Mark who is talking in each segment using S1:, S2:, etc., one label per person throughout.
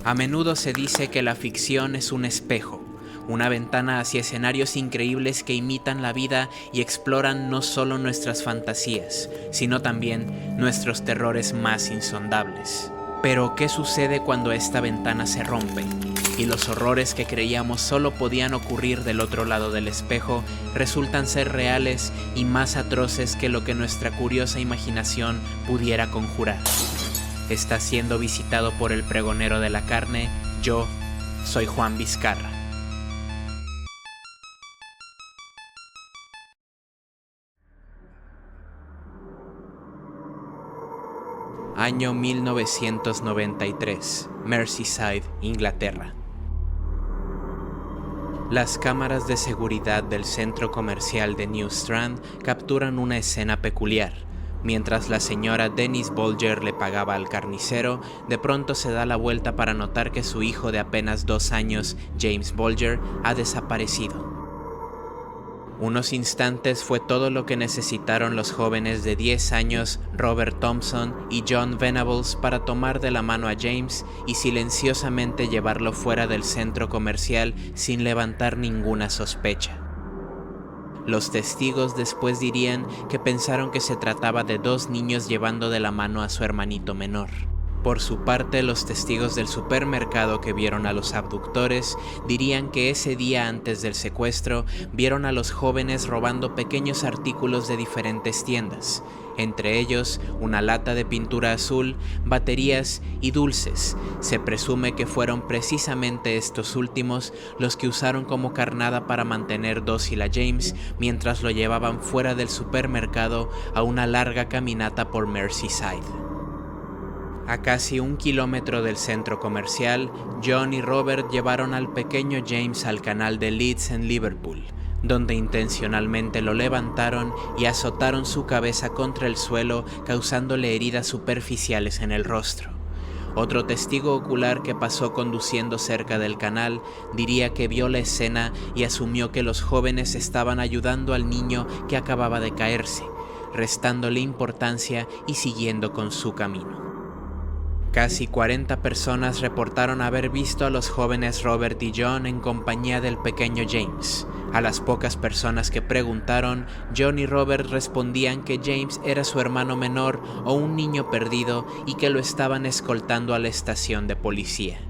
S1: A menudo se dice que la ficción es un espejo, una ventana hacia escenarios increíbles que imitan la vida y exploran no solo nuestras fantasías, sino también nuestros terrores más insondables. Pero, ¿qué sucede cuando esta ventana se rompe? Y los horrores que creíamos solo podían ocurrir del otro lado del espejo resultan ser reales y más atroces que lo que nuestra curiosa imaginación pudiera conjurar. Está siendo visitado por el pregonero de la carne. Yo soy Juan Vizcarra. Año 1993, Merseyside, Inglaterra. Las cámaras de seguridad del centro comercial de New Strand capturan una escena peculiar. Mientras la señora Denise Bolger le pagaba al carnicero, de pronto se da la vuelta para notar que su hijo de apenas 2 años, James Bolger, ha desaparecido. Unos instantes fue todo lo que necesitaron los jóvenes de 10 años, Robert Thompson y John Venables, para tomar de la mano a James y silenciosamente llevarlo fuera del centro comercial sin levantar ninguna sospecha. Los testigos después dirían que pensaron que se trataba de 2 niños llevando de la mano a su hermanito menor. Por su parte, los testigos del supermercado que vieron a los abductores dirían que ese día antes del secuestro vieron a los jóvenes robando pequeños artículos de diferentes tiendas, entre ellos una lata de pintura azul, baterías y dulces. Se presume que fueron precisamente estos últimos los que usaron como carnada para mantener dócil a James mientras lo llevaban fuera del supermercado a una larga caminata por Merseyside. A casi 1 kilómetro del centro comercial, John y Robert llevaron al pequeño James al canal de Leeds en Liverpool, donde intencionalmente lo levantaron y azotaron su cabeza contra el suelo, causándole heridas superficiales en el rostro. Otro testigo ocular que pasó conduciendo cerca del canal diría que vio la escena y asumió que los jóvenes estaban ayudando al niño que acababa de caerse, restándole importancia y siguiendo con su camino. Casi 40 personas reportaron haber visto a los jóvenes Robert y John en compañía del pequeño James. A las pocas personas que preguntaron, John y Robert respondían que James era su hermano menor o un niño perdido y que lo estaban escoltando a la estación de policía.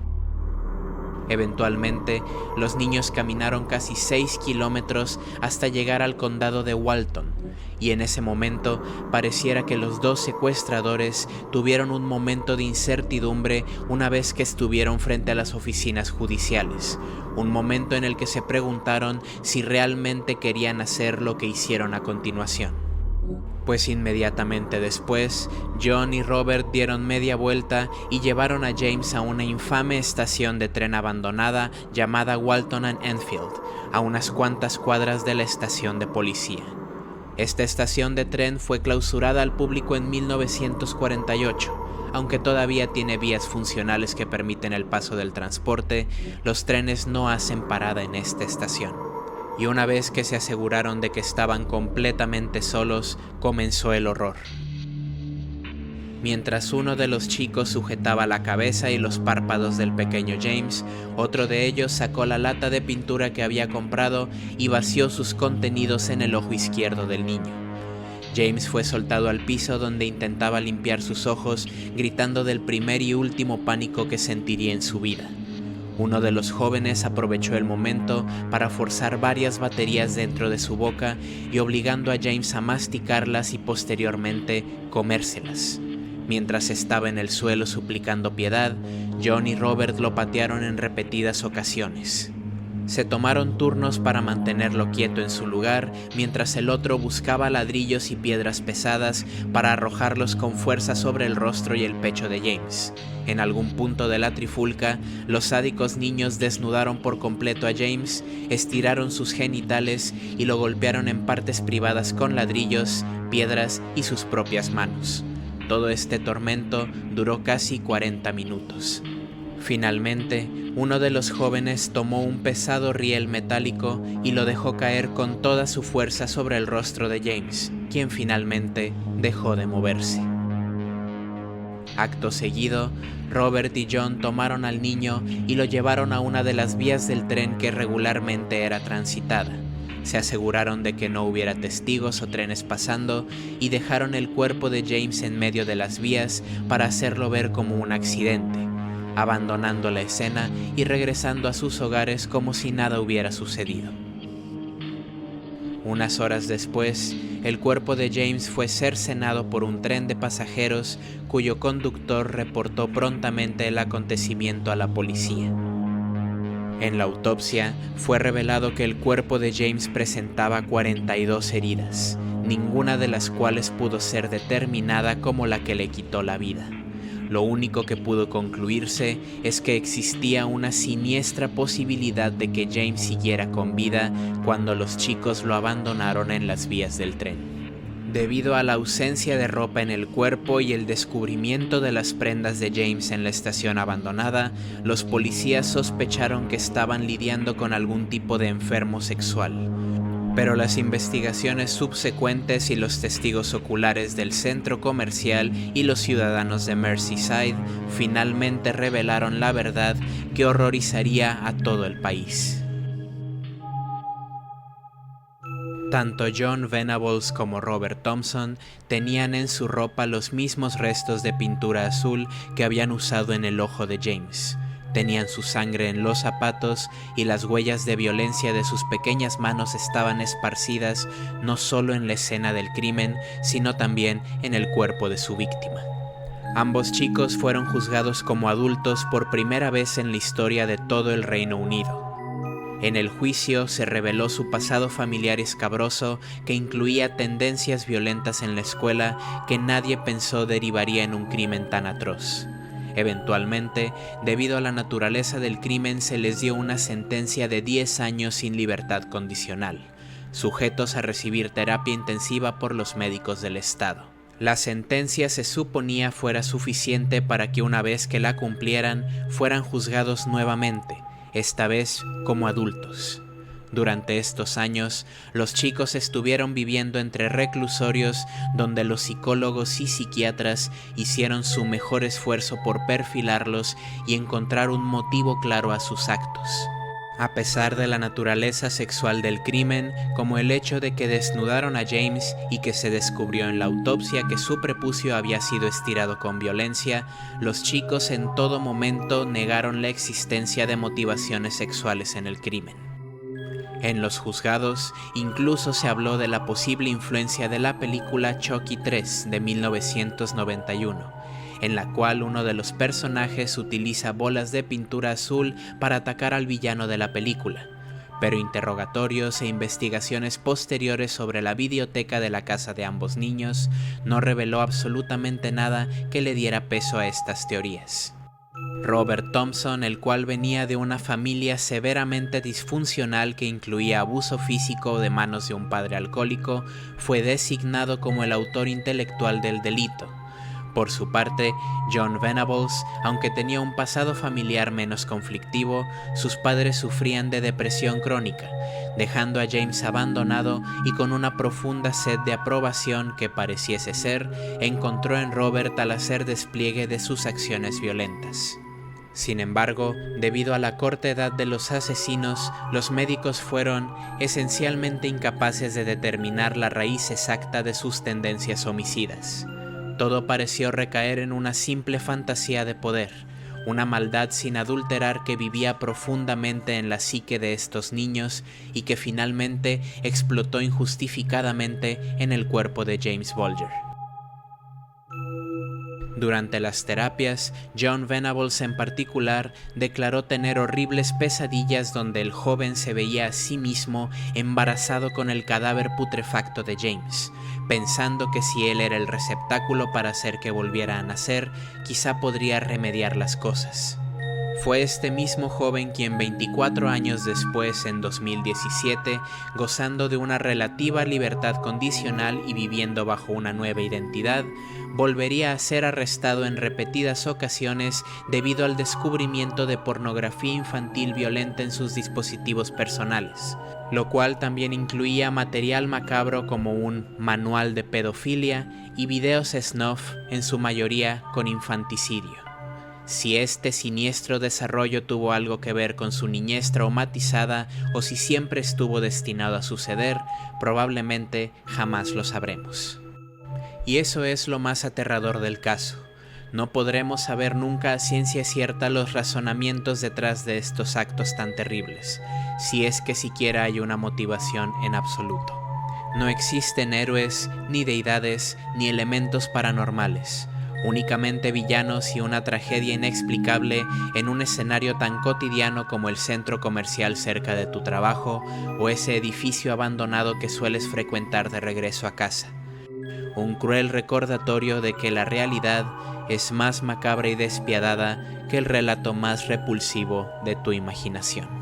S1: Eventualmente, los niños caminaron casi 6 kilómetros hasta llegar al condado de Walton, y en ese momento pareciera que los 2 secuestradores tuvieron un momento de incertidumbre una vez que estuvieron frente a las oficinas judiciales, un momento en el que se preguntaron si realmente querían hacer lo que hicieron a continuación. Pues inmediatamente después, John y Robert dieron media vuelta y llevaron a James a una infame estación de tren abandonada llamada Walton and Enfield, a unas cuantas cuadras de la estación de policía. Esta estación de tren fue clausurada al público en 1948. Aunque todavía tiene vías funcionales que permiten el paso del transporte, los trenes no hacen parada en esta estación. Y una vez que se aseguraron de que estaban completamente solos, comenzó el horror. Mientras uno de los chicos sujetaba la cabeza y los párpados del pequeño James, otro de ellos sacó la lata de pintura que había comprado y vació sus contenidos en el ojo izquierdo del niño. James fue soltado al piso, donde intentaba limpiar sus ojos, gritando del primer y último pánico que sentiría en su vida. Uno de los jóvenes aprovechó el momento para forzar varias baterías dentro de su boca y obligando a James a masticarlas y posteriormente comérselas. Mientras estaba en el suelo suplicando piedad, John y Robert lo patearon en repetidas ocasiones. Se tomaron turnos para mantenerlo quieto en su lugar, mientras el otro buscaba ladrillos y piedras pesadas para arrojarlos con fuerza sobre el rostro y el pecho de James. En algún punto de la trifulca, los sádicos niños desnudaron por completo a James, estiraron sus genitales y lo golpearon en partes privadas con ladrillos, piedras y sus propias manos. Todo este tormento duró casi 40 minutos. Finalmente, uno de los jóvenes tomó un pesado riel metálico y lo dejó caer con toda su fuerza sobre el rostro de James, quien finalmente dejó de moverse. Acto seguido, Robert y John tomaron al niño y lo llevaron a una de las vías del tren que regularmente era transitada. Se aseguraron de que no hubiera testigos o trenes pasando y dejaron el cuerpo de James en medio de las vías para hacerlo ver como un accidente, abandonando la escena y regresando a sus hogares como si nada hubiera sucedido. Unas horas después, el cuerpo de James fue cercenado por un tren de pasajeros cuyo conductor reportó prontamente el acontecimiento a la policía. En la autopsia, fue revelado que el cuerpo de James presentaba 42 heridas, ninguna de las cuales pudo ser determinada como la que le quitó la vida. Lo único que pudo concluirse es que existía una siniestra posibilidad de que James siguiera con vida cuando los chicos lo abandonaron en las vías del tren. Debido a la ausencia de ropa en el cuerpo y el descubrimiento de las prendas de James en la estación abandonada, los policías sospecharon que estaban lidiando con algún tipo de enfermo sexual. Pero las investigaciones subsecuentes y los testigos oculares del centro comercial y los ciudadanos de Merseyside finalmente revelaron la verdad que horrorizaría a todo el país. Tanto John Venables como Robert Thompson tenían en su ropa los mismos restos de pintura azul que habían usado en el ojo de James. Tenían su sangre en los zapatos y las huellas de violencia de sus pequeñas manos estaban esparcidas no solo en la escena del crimen, sino también en el cuerpo de su víctima. Ambos chicos fueron juzgados como adultos por primera vez en la historia de todo el Reino Unido. En el juicio se reveló su pasado familiar escabroso que incluía tendencias violentas en la escuela que nadie pensó derivaría en un crimen tan atroz. Eventualmente, debido a la naturaleza del crimen, se les dio una sentencia de 10 años sin libertad condicional, sujetos a recibir terapia intensiva por los médicos del estado. La sentencia se suponía fuera suficiente para que una vez que la cumplieran, fueran juzgados nuevamente, esta vez como adultos. Durante estos años, los chicos estuvieron viviendo entre reclusorios donde los psicólogos y psiquiatras hicieron su mejor esfuerzo por perfilarlos y encontrar un motivo claro a sus actos. A pesar de la naturaleza sexual del crimen, como el hecho de que desnudaron a James y que se descubrió en la autopsia que su prepucio había sido estirado con violencia, los chicos en todo momento negaron la existencia de motivaciones sexuales en el crimen. En los juzgados, incluso se habló de la posible influencia de la película Chucky 3 de 1991, en la cual uno de los personajes utiliza bolas de pintura azul para atacar al villano de la película, pero interrogatorios e investigaciones posteriores sobre la videoteca de la casa de ambos niños no reveló absolutamente nada que le diera peso a estas teorías. Robert Thompson, el cual venía de una familia severamente disfuncional que incluía abuso físico de manos de un padre alcohólico, fue designado como el autor intelectual del delito. Por su parte, John Venables, aunque tenía un pasado familiar menos conflictivo, sus padres sufrían de depresión crónica, dejando a James abandonado y con una profunda sed de aprobación que pareciese ser, encontró en Robert al hacer despliegue de sus acciones violentas. Sin embargo, debido a la corta edad de los asesinos, los médicos fueron esencialmente incapaces de determinar la raíz exacta de sus tendencias homicidas. Todo pareció recaer en una simple fantasía de poder, una maldad sin adulterar que vivía profundamente en la psique de estos niños y que finalmente explotó injustificadamente en el cuerpo de James Bulger. Durante las terapias, John Venables en particular declaró tener horribles pesadillas donde el joven se veía a sí mismo embarazado con el cadáver putrefacto de James, pensando que si él era el receptáculo para hacer que volviera a nacer, quizá podría remediar las cosas. Fue este mismo joven quien 24 años después, en 2017, gozando de una relativa libertad condicional y viviendo bajo una nueva identidad, volvería a ser arrestado en repetidas ocasiones debido al descubrimiento de pornografía infantil violenta en sus dispositivos personales, lo cual también incluía material macabro como un manual de pedofilia y videos snuff, en su mayoría con infanticidio. Si este siniestro desarrollo tuvo algo que ver con su niñez traumatizada o si siempre estuvo destinado a suceder, probablemente jamás lo sabremos. Y eso es lo más aterrador del caso. No podremos saber nunca a ciencia cierta los razonamientos detrás de estos actos tan terribles, si es que siquiera hay una motivación en absoluto. No existen héroes, ni deidades, ni elementos paranormales. Únicamente villanos y una tragedia inexplicable en un escenario tan cotidiano como el centro comercial cerca de tu trabajo o ese edificio abandonado que sueles frecuentar de regreso a casa. Un cruel recordatorio de que la realidad es más macabra y despiadada que el relato más repulsivo de tu imaginación.